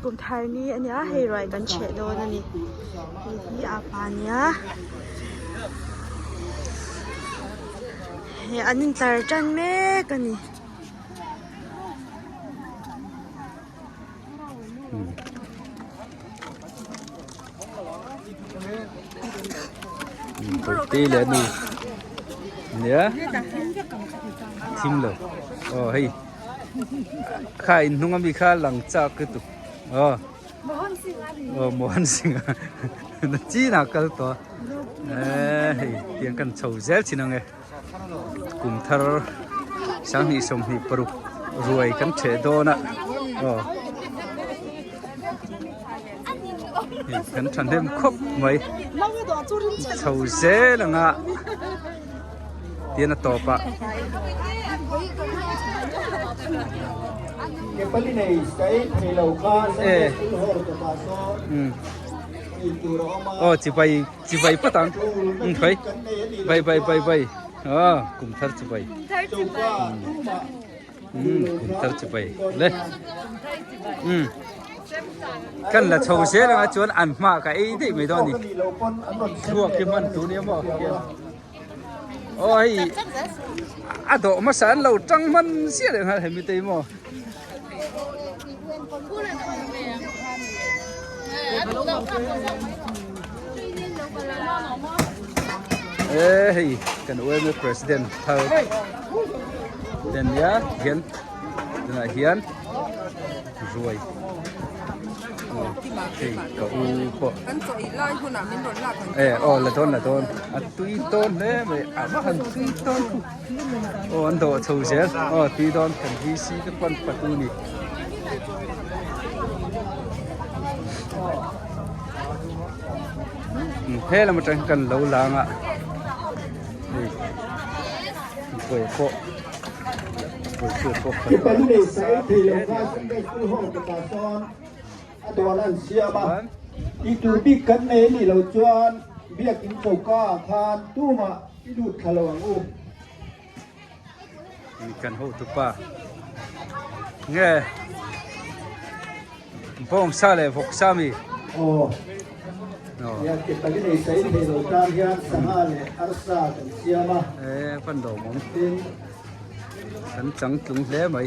กลุ่มไทยนี่อันนี้ให้รอยกันเฉดโดนอันนี้ที่อาปานี้เฮ้อันนี้ตาจันแม่กันนี่ตีเลยนี่เนี่ยทิมเลยโอ้เฮ้ยข้าอินทุ่งมีข้าหลังจากกตุอ๋อโมฮันสิงห์นั่นจีน่ากัลตัวเฮ้ยเตียงกันโชว์เซลชินังเอ้กุมทาร์ช่างนี่สมหิปรุรวยกันเฉดนะอ๋อกันทันเดิมครบไหมโชว์เซลงอ่ะเตียนต่อปะโอ้จีไปปะตังไปอ๋อกลุ่มทัดจีไปกลุ่มทัดจีไปเลยกันละโชว์เสียแล้วจวนอันมากกับไอ้ที่ไม่ต้องนี่ลวกที่มันตัวนี้บ่โอ้ยอะโดมาสันเราจังมันเสียเลยฮะเห็นไม่ตีมั้งเอ้ยกันอวยมี president เท่าเด่นยาเฮียนเด่นเฮียนรวยเฮ้ยก็อูปะละต้นอ่ะตุยต้นเนี่ยไม่อ่ะว่าหันตุยต้นโอ้อันโตชูเสียตุยต้นกันที่ซีก็ปั้นประตูนี่เฮ้ยเรามาจังกันเหลาลางอ่ะนี่ป่วยโปะที่เป็นในสายที่เราได้ซึ่งได้คือห้องประกาศซ้อนตัวนั้นเสียมาอีจูบีกันเนนี่เราจวนเบียกินโซก้าทานตู้มาที่ดูดขลังอุ้มมีกันหูทุกป่าเงี้ยพงซาเลยพกซามีโอ้ยาเก็บไปในสายที่เราการยานสหาเลยอาร์ซากันเสียมาปันโดมฉันจังจุงเล่ไหม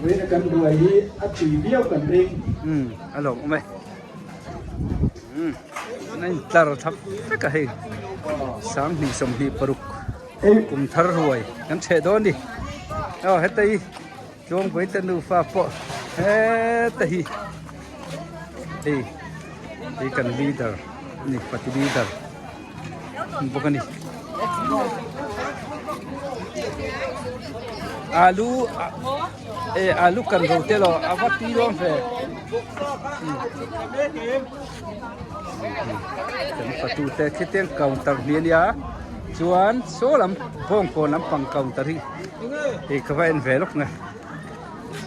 เวรกันด้วยที่อติเดียวกันเองอารมณ์ไหมนั่นตาเราทับสักให้สังหิสมหิปรุกกุมทารวยกันเฉดอนดิเอาเฮตัยจงไปตันดูฟ้าปะเฮตัยนี่กันลีดเดอร์นี่ปฏิลีดเดอร์บุกันนี่อาลูกันเราเตลอาวัตตีร้องเฟกันประตูแต่คิดเตียงเก่าตักเนียนชวนโซลัมพงโกน้ำปังเก่าตักที่ขวายเฟลกไง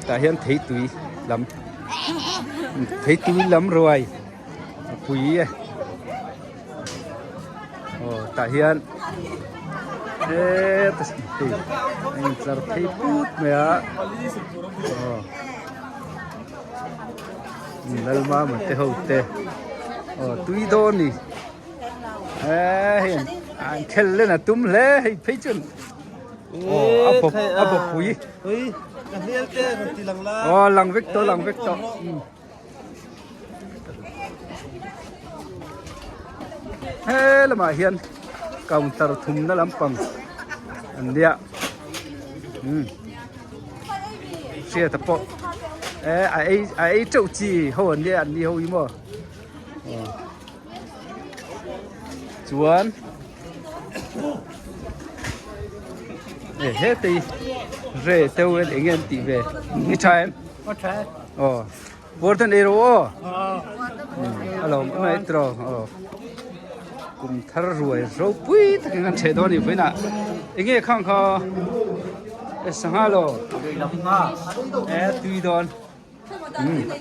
แต่เห็นที่ตุยลำที่ตุยลำรวยปุ๋ยโอ้แต่เห็นterus ini tertiput ya lalma mate hote tui doni an khelle na tum le phei chun apa pui lang vector lama hian counter thum na lampangอันเดียเสียตะปอไอ้เจ้าจีเขาอันเดียอันนี้เขาอีมั้งจวนเฮ้ตีเร่เต้าเอ็งเงินตีเว่นี่ใช่อ๋อบอร์ตันเอโร่ฮัลโหลไม่ตรกุมทารรวยเราปุ้ยตั้งแต่เช้าตอนนี้ไปน่ะเอ็งข้างเขาสังหารโลตุยดอน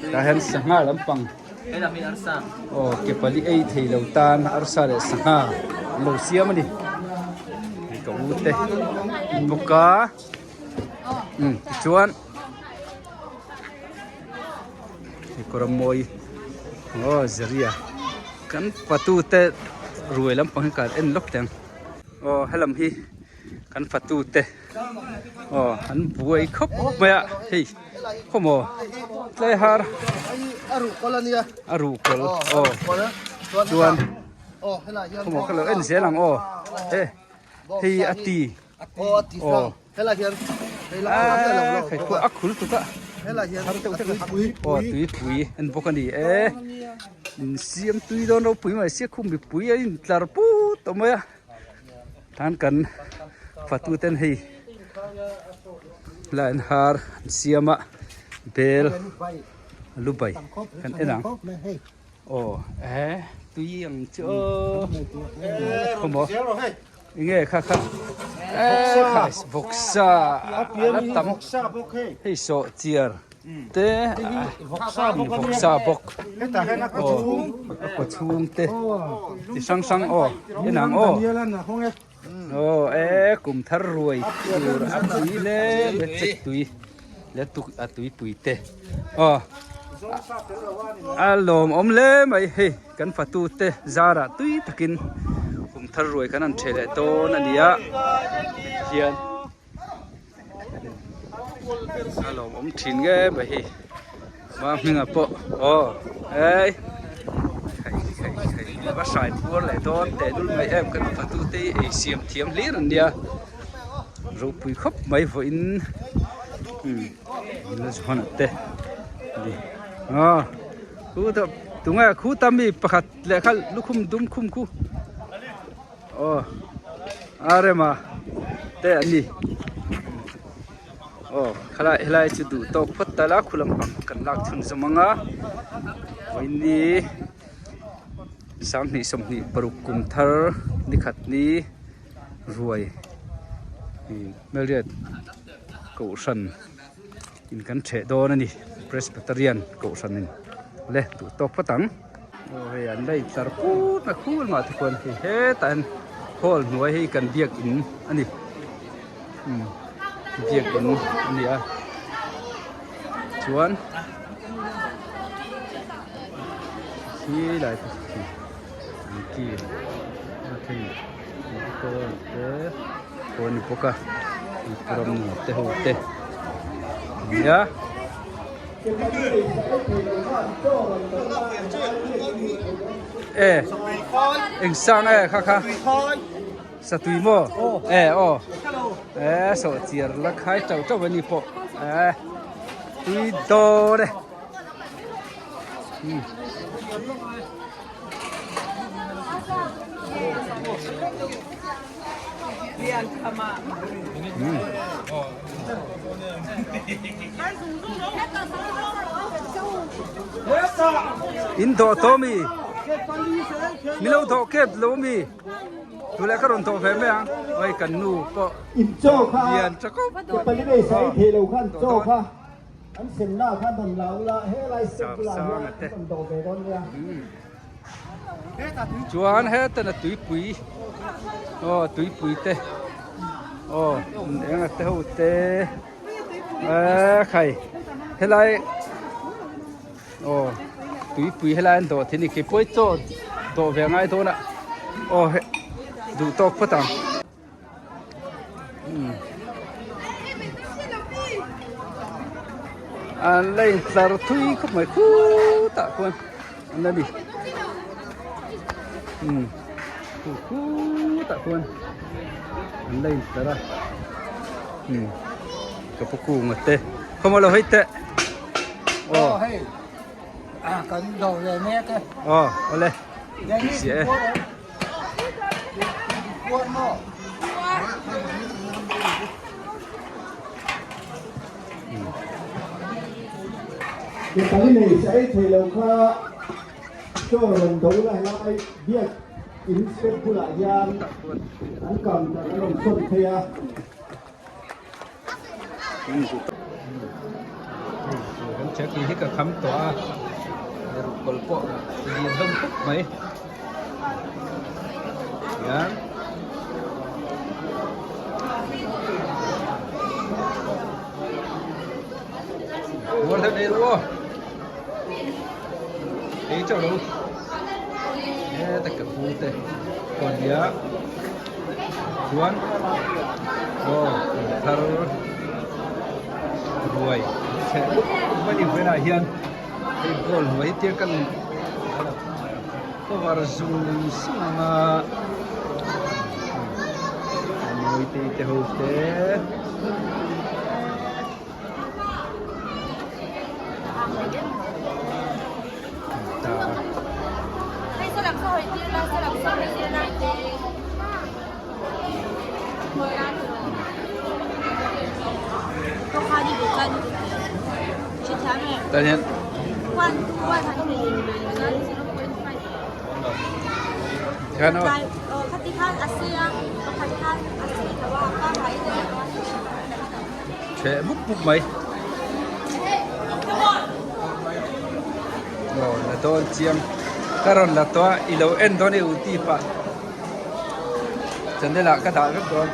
แต่เห็นสังหารลำปังโอ้เก็บไปลีไอ้ที่เราตานอาร์ซาเลยสังหารเราเสียมันดิก็วูเตบุกกาชวน กรมอยโอ้เจียกันประตูเตะรวยลำปังกันเอ็นล็อกแตงโอ้ให้ลำฮีกันประตูเตะโอ้อันบวยครบเมียเฮ้ยขโมยเลยฮาร์อารุกอลนี่อารุกอลโอ้ส่วนขโมยก็เลยเอ็นเสียหลังโอ้เฮ้เฮ้ยอตีโอ้เฮ้ยละเฮียนใครตัวอักขุลตุกะเฮ้ยละเฮียนโอ้ตุยปุ๋ยอันพวกนี้เสียมตุยโดนเราปุ๋ยมาเสียคุ้มไปปุ๋ยอันตลาดปุ๊บตัวเมียทานกันฟัตูเต้นให้ลานฮาร์เสียมะเบลลูใบกันเอ็นังโอ้ตุยยังเจอขโมยยังไงค่ะค่ะค่ะบกซาแล้วตั้มให้โซเจียร์เต้บกซาบกโอ้กดชุงเต้ที่สังโอ้ยันหนังโอ้โอ้กลุ่มทะรวยอยู่อัตุยเล่เบ็ดจิตตุยเล่ตุกอัตุยปุยเต้โอ้อารมณ์เล่ไม่เฮ้กันฟัตูเต้จาระตุยตะกินกลุ่มทะรวยกันนั่นเชลโตนั่นเนี่ยเฮียนอารมณ์ทิ้งแกไม่เฮ้มาหนึ่งอ่ะปะโอ้ว่าสายพัวเลยตอนแต่ดูไม่แอมกันประตูเตะเสียมเทียมเลี้ยนเดียรูปุยคบไม่ฝนนี่จะหันเตะดีคู่ตัวตรงนี้คู่ตามีประคัดเลยค่ะลูกคุ้มดุมคุ้มคู่อะไรมาเตะอันนี้ขลายจะดูตกพัดตะลักคุลังปักกันลักถึงสมองวันนี้สังนี่สมนี่ปรุกุมทาร์นิขัดนี้รวยเมเรียดกูสันอินกันเฉดโดนนี่เพรสเบเตอรียนกูสันนี่เล่ดูตกพัดตังโอ้ยอันได้สารพูดมาคู่มาทุกคนเฮ้แต่โคลหน่วยให้กันเบียกอินอันนี้เบียกอินอันนี้ชวนที่ไหนกี่นาทีก็คนพวกพร้อมเตะหัวเตะเนี่ยเอ็งสั่งค่ะสตุยโม่โซเจียร์ลักให้เจ้าวันนี้พอตุยโตเลยอินโดโตมีมิโลโตเก็บโลมีดูแลก็รอนโตแฟมยังไว้กันนูก็อินโจ้ค่ะเรียนจะก็จะไปได้ใช้เทโลขั้นโจ้ค่ะอันเส้นหน้าขั้นต้นเหลาละเฮ้ไรเส้นกุหลาบเนี่ยต้นโตไปต้นเนี่ยจวนเฮ้แต่ละตุยปุยตุยปุยเตะเอ็งเตะหัวเตะใครเฮ้ไรตุยปุยเฮ้ไรอันโตที่นี่เก็บไว้โตเวียงไงโตน่ะดูตกพัดตังอันเล่นสารทุยก็ไม่คู่ตะคนอันนั้นดิคู่ตะคนอันเล่นสารกับพวกกูมาเตะเขามาเราให้เตะให้กันดอกเลยแม่ก็เอาเลยเสียเดี๋ยวตอนนี้ใช้เทโลค่าโจ้ลงดูแลแล้วไอ้เบี้ยอินสเปกกุหลาบยานอันก่อนจะลงส้นเทียผมเช็คดีที่กับคำตัวกลปะยืนต้มปุ๊บไหมยังวันเท่านี้รู้ Ei cho đâu. Tất cả khu tê. Còn đĩa. Chuan. Thar. Ruồi. Sẽ mới đi về lại hiền. Cái gol với tiếng cần. Có vào zoom sama. Ngồi tê hộp tê. Tất nhiên. Kan oh. Katikan Asia, katikan Asia tawa apa hai de. Che buk mấy. Rồi là tôi chiang. Karon là tôi ilo en tôi này uti pa. Cho nên là cái đạo rất rồi.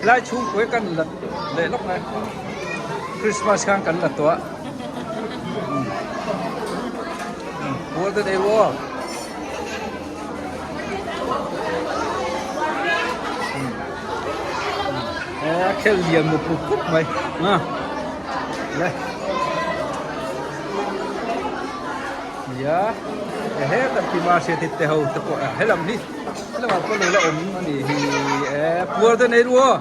Lại chung cuối căn là để lúc này. Christmas kan kan là tôi. Mua tới đây vô. Cái liềm một cục mày. Đây. Ya. Hết tập thì mà sẽ thịt hầu tập hết làm đi. Thế là có lời là ổn thì mua tới đây vô.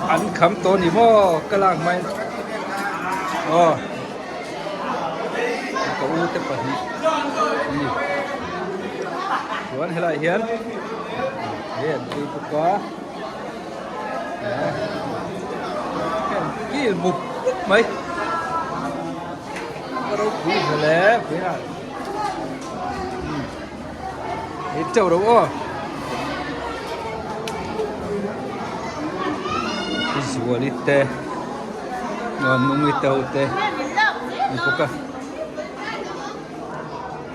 Ăn khám tô nỉ mò cái làng mày. Có u tập bẩn. Chuan hay là hiền. Hiền đi quá. Cái mục mấy. Có đâu quý rồi lẽ. Quý à. Hết châu đâu ô. Visualite. Non mong itaw te. Ito ka.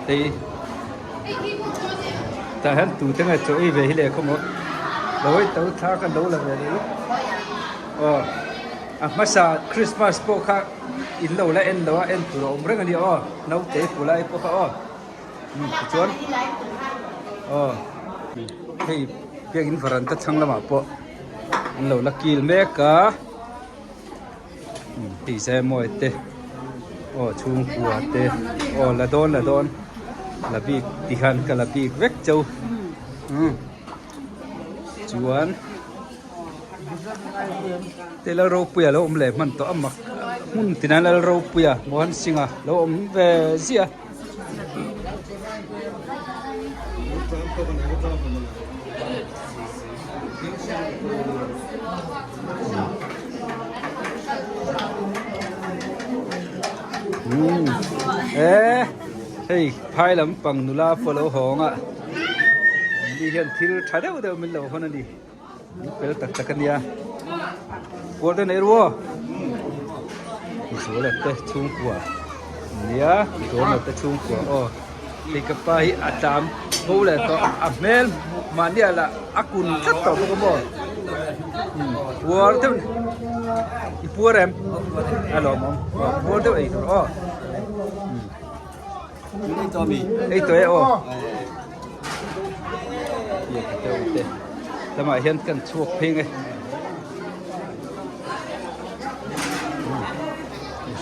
Thì ta hắn tụ tiếng là chỗ về hiện không có đối tấu tha cái đấu là về đấy masa Christmas po khác in lâu lại en lâu en tụ ông rất là nhiều nấu tế phụ lại po khác chuan thì việc in phần tất sang là mà po lâu là kil mẹ cả thì xe mồi tê chung của tê là đón là bị thì hẳn cả là bị vét châu chuan thế là rau puya lo lệ mình to mặc mun thì là rau puya muốn sinh à lo về gì à hey phai lắm bằng nula follow hong à đi hiện thì thay đâu đâu mình lâu hơn đi bây giờ tắc cái nia qua đây này luôn số là tết chung của nia số là tết chung của thì cái bài atam bố là to amel mà nia là akun rất to có bao qua thế qua em alo mom qua thế ấy rồi ấy tuổiแต่มาเห็นกันช่วงเพลงไง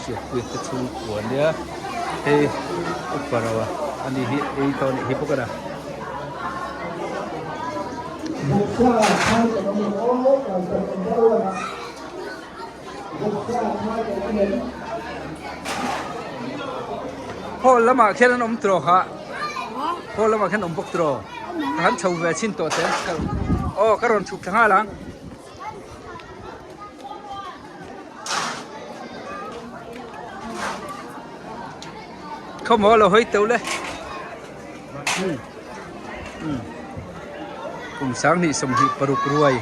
เสียคุยกับช่วงหัวเนี้ยอุปราะอันนี้ตอนนี้พวกกันนะพ่อละมาแค่นั้นตรอฮะพ่อละมาแค่นั้นปกตรอท่านชาวเวชินตัวเต็มกันก็รอนฉุกทั้งห้าหลังเขาบอกเราเฮ้ยเต้าเลยผมสังนี่สมหิปรุกรวย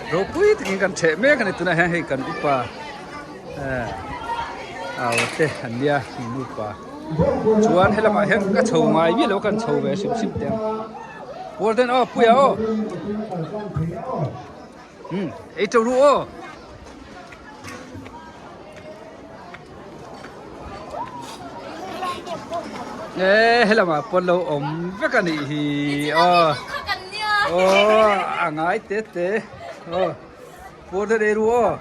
เราปุ้ยถึงกันเฉะแม่กันในตัวนั้นให้กันอุปาเอาเตะหันเดียอุปาชวนให้เรามาเห็นก็ชาวไม้วิ่งแล้วกันชาวเวชิมเต็ม Warden oh puya oh ei to ru oh hela ma polo om vekani hi angai te Warden ei ru oh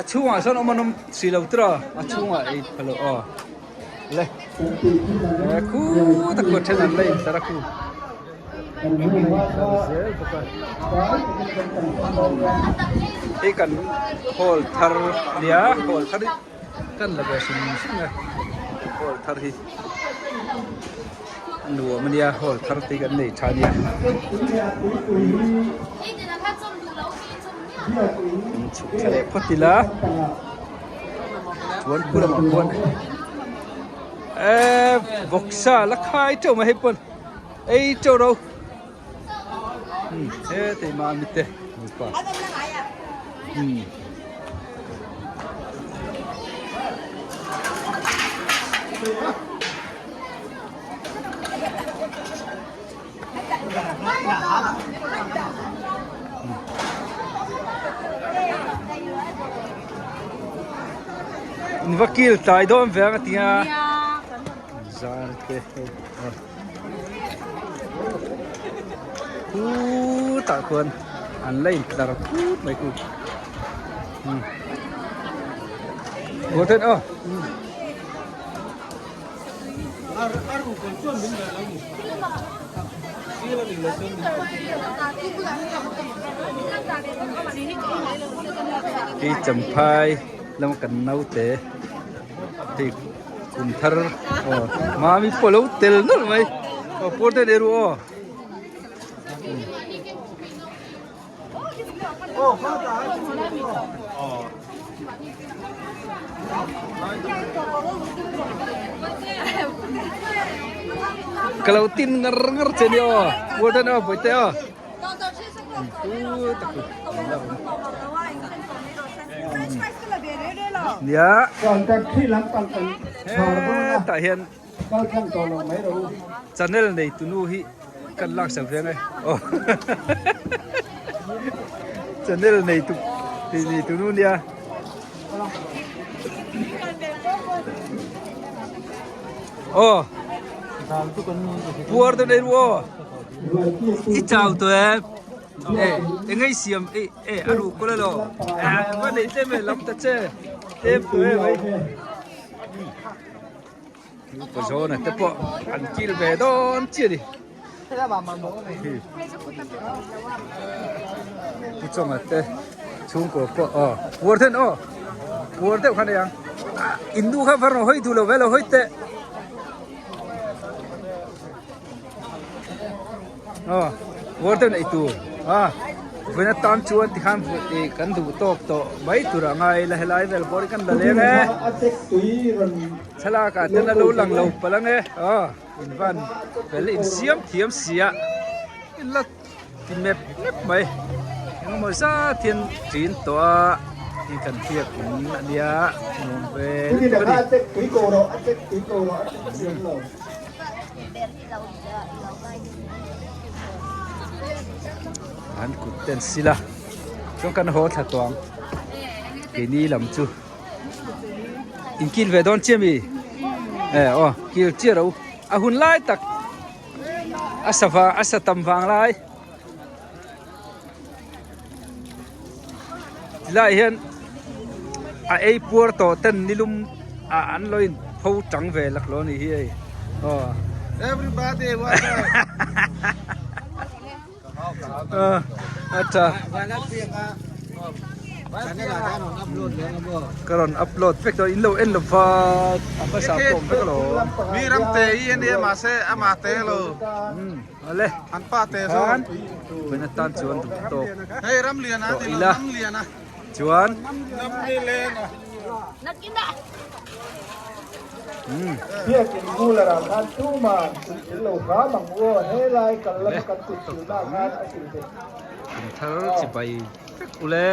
achunga son omanom silautra achunga ei phalo oh le ku takko thenan le taraku ikan hol thar dia hol thar kan laga singa hol thar hi nu mania hol thar ti kan nei thania chale photila chuan pura ma pon boxa la khai chau ma hepon ei chau đâu thế thì mà mitte pa vakil tai don veng tia zar te tak kun an lain dar mai ku boten oh aru kon chon bin da lagi sila ni lesson ki champai lam kan nau te ti kum thar ma mi polo tel nol mai boten eru oh kalau tin ngar jadi oh boten oh bote oh ya ก่อนจะที่หลังตังกันชาวบ้าน tak hian ก็ขั้นตอนลงไม่รู้ channel nei tunu hi kan lak sam veng ai oh channel nei tu ni tunu nia oh puar tu nei wo i chau tu engai siam aru kolalo wa nei te me lam ta che te pu ai po so na te po an kil ve don chi di pu chong ate chung ko po puar ten puar te khan yang indu kha farno hoi tu lo velo hoi te puar te nei tu when a tam chuan ti khan kan du tok to mai tu ra ngai la helai vel bor kan da le nge chala ka ten lo lang lo palang e in van vel in siam thiam sia in la tin mep mai ngom mo sa thiên trin to in kan thiak ania nom veที่เดี๋ยวอาเซ็กตุยโกโรอาเซ็กตุยโกโรอาเซ็กเสียงโล an ku ten sila chong kan ho tha tawng ke ni lam chu in kil ve don chemi kil chi ro a hun lai tak asawa asatam wang lai lai hian a ei pur to ten nilum a an loin pho chang ve lak lo ni hi everybody what acha karon upload pek to in lo en lo fa apa sa kom pek lo mi ram te i ne ma se ama te lo ale an pa te so bena tan chuan tu to hey ram liana ti ram liana chuan ram ni le na nakina เพียกินกูละราคาตู้มาสิโลขาบังวัวให้ลายกันแล้วกันติดอยู่หน้างานอาชีพ thar chi bai ule